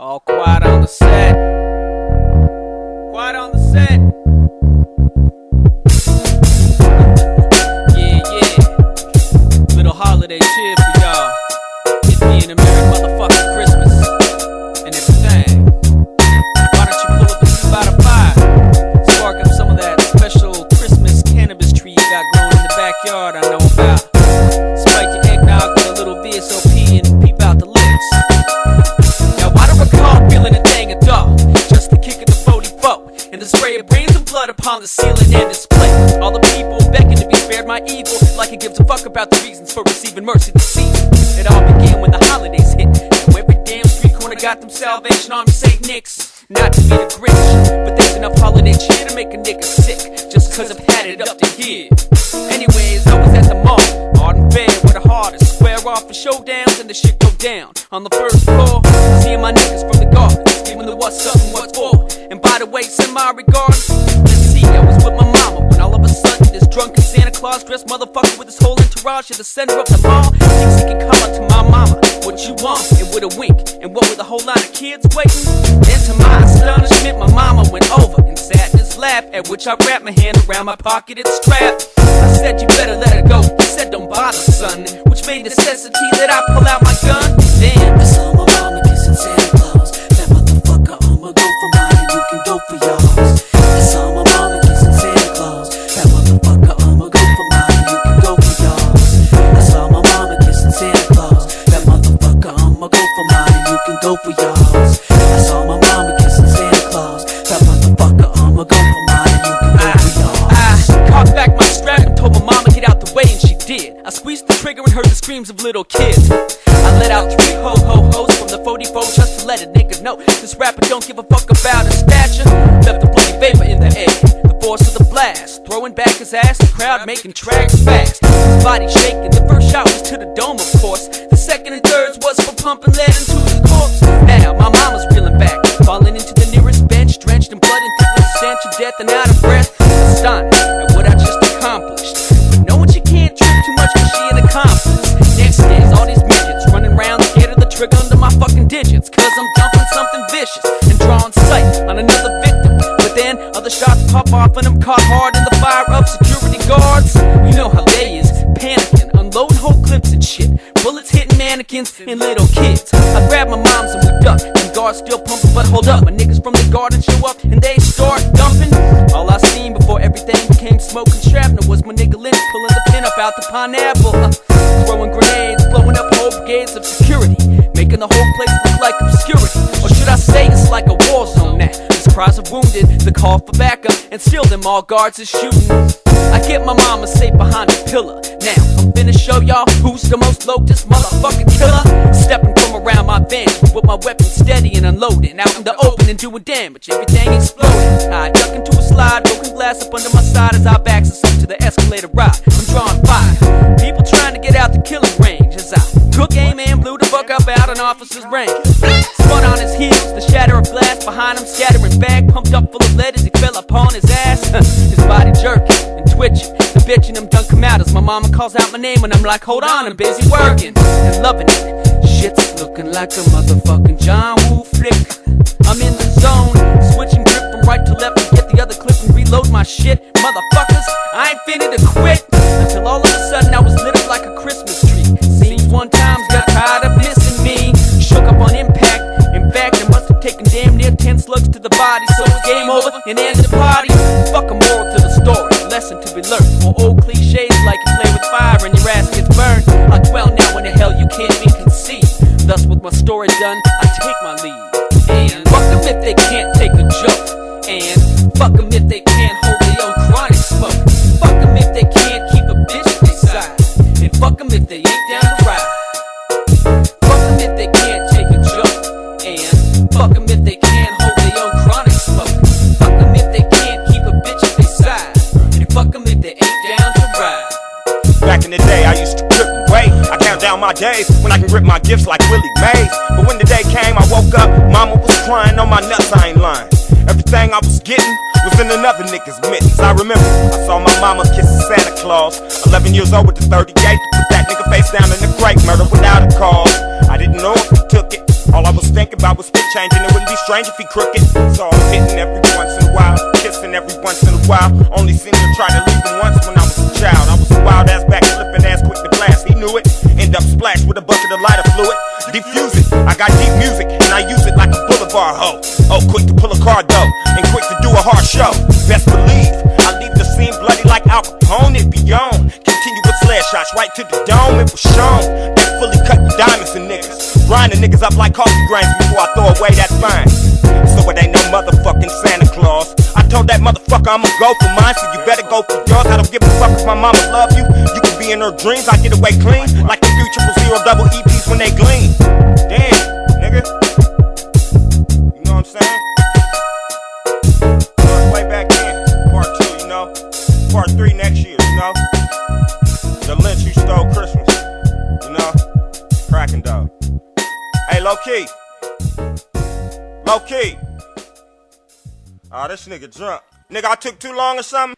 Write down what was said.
All quiet on the set. Quiet on the set. Yeah. Little holiday cheer for y'all. Get me an American motherfucking Christmas and everything. Why don't you pull up a seat by the fire? Spark up some of that special Christmas cannabis tree you got growing in the backyard I know about. Spike your eggnog with a little VSOP and peep out the lips. Now I don't recall feeling a thing at all. Just the kick of the 44 and the spray of brains and blood upon the ceiling and display. All the people begging to be spared my evil, like it gives a fuck about the reasons for receiving mercy this season. It all began when the holidays hit. Now every damn street corner got them Salvation Army St. Nick's. Not to be the Grinch, but there's enough holiday cheer to make a nigga sick, just cause I've had it up to here. Anyways, I was at the mall, Arden Fair, where the hardest square off for showdowns and the shit go down. On the first floor, seeing my niggas from the gardens, giving the what's up and what's for. And by the way, send my regards. Let's see, I was with my mama when all of a sudden this drunken Santa Claus dressed motherfucker with his whole entourage at the center of the mall thinks he can come up to my mama. What you want? And with a wink, and what with a whole lot of kids waiting? Then to my astonishment, my mama went over and sat in his lap, at which I wrapped my hand around my pocketed strap. I said, you better let her go. He said, don't bother, son, which made necessity that I pull out my gun. Damn, I saw my mama kissing Santa Claus. That motherfucker, I'ma go for mine and you can go for yours. I saw my mama kissing Santa Claus. That motherfucker, I'ma go for mine and you can go for yours. I saw my mama kissing Santa Claus. That motherfucker, I'ma go for mine and you can go for yours. I saw my mama kissing Santa Claus. That motherfucker, I'ma go for mine and you can go for yours. I caught back my strap and told my mama get out the way, and she did. I squeezed the trigger and heard the screams of little kids. I let out 3 ho-ho-hos from the 44 just to let a nigga know this rapper don't give a fuck about his stature. Left a bloody vapor in the air, the force of the blast, throwing back his ass, the crowd making tracks fast. His body shaking, the first shot was to the dome of course. The second and third was for pumping lead into the corpse. Now my mama's reeling back, falling into the nearest bench, drenched in blood and thick with the stench of death and out of breath. Astonished at what I just accomplished, but knowing she can't drink too much cause she an accomplice. Next is all these midgets running around scared of the trigger under my fucking digits, cause I'm dumping something vicious and drawing sight on another victim. But then other shots pop off and I'm caught hard in the fire of security guards. You know how they is, panicking, unloading whole clips and shit, bullets hitting mannequins and little kids. I grab my mom's and we duck, and guards still pumping, but hold up, my niggas from the garden show up and they start dumping. All I seen before everything became smoke and shrapnel was my nigga Lynch pulling the pin up out the pineapple, throwing grenades, blowing up whole brigades of security, making the whole place look like obscurity. Or should I say it's like a war zone now? There's cries of wounded, the call for backup, and still them all guards is shooting. I get my mama safe behind the pillar. Now I'm finna show y'all who's the most locust motherfucking killer. Stepping from around my bench with my weapon steady and unloading, out in the open and doing damage, everything exploding. I duck into a slide, broken glass up under my side as I back us up to the escalator ride. I'm drawing fire, people trying to get out the killing range as I took aim and blew the fuck up out an officer's brain. Spun on his heels, the shatter of glass behind him, scattering bag pumped up full of lead as he fell upon his ass. His body jerking and twitching, the bitch in him done come out as my mama calls out my name and I'm like, hold on, I'm busy working and loving it. Shit's looking like a motherfucking John Woo flick. I'm in the zone, switching grip from right to left to get the other clip and reload my shit. Motherfuckers, I ain't finna to quit until all of a sudden I was lit up like a Christmas tree. Seems one time's got tired of missing me, shook up on impact. In fact, I must have taken damn near 10 slugs to the body, so it's game over and end the party. Fuck a moral to the story, lesson to be learned, or old cliches like you play with fire and your ass gets burned. I dwell now in the hell you can't even conceive. Thus with my story done, I take my leave. And fuck them if they can't take a joke, and fuck them if they can't hold their own chronic smoke. Fuck them if they can't keep a bitch at their side, and fuck them if they ain't down to ride. Fuck them if they can't take a joke, and fuck them if they can't hold their own chronic smoke. Fuck them if they can't keep a bitch at their side, and fuck them if they ain't down to ride. Back in the day, I used to trip and wait. I count down my days when I can rip my gifts like Willie Mays. But when the day came, I woke up, mama was crying on my nuts, I ain't lying. Everything I was getting was in another nigga's mittens. I remember I saw my mama kissing Santa Claus, 11 years old with the 38 to put that nigga face down in the grave, murder without a cause. I didn't know if he took it, All I was thinking about was spit changing. It wouldn't be strange if he crooked. So I'm hitting every once in a while, kissing every once in a while. Only seemed to try to leave him once when I was a child. I was a wild ass back flipping ass quick to blast. He knew it. End up splashed with a bucket of lighter fluid. Diffuse it. I got deep music and I use it like a boulevard hoe. Oh, quick to pull a car though, and quick to do a hard show. Best believe I leave the scene bloody like Al Capone. It beyond. Continue with sled shots right to the dome. It was shown that fully cut diamonds and niggas. Grind the niggas up like coffee grains before I throw away that fine. So it ain't no motherfucking Santa Claus. I told that motherfucker I'ma go for mine, so you better go for yours. I don't give a fuck if my mama love you. You can be in her dreams, I get away clean. Like the few 000 double EPs when they gleam. Damn, nigga. You know what I'm saying? Way back in, part 2, you know. Part 3 next year, you know. The Lynch who stole Christmas, you know. Cracking dog. Hey, Loki. Loki. Oh, this nigga drunk. Nigga, I took too long or something?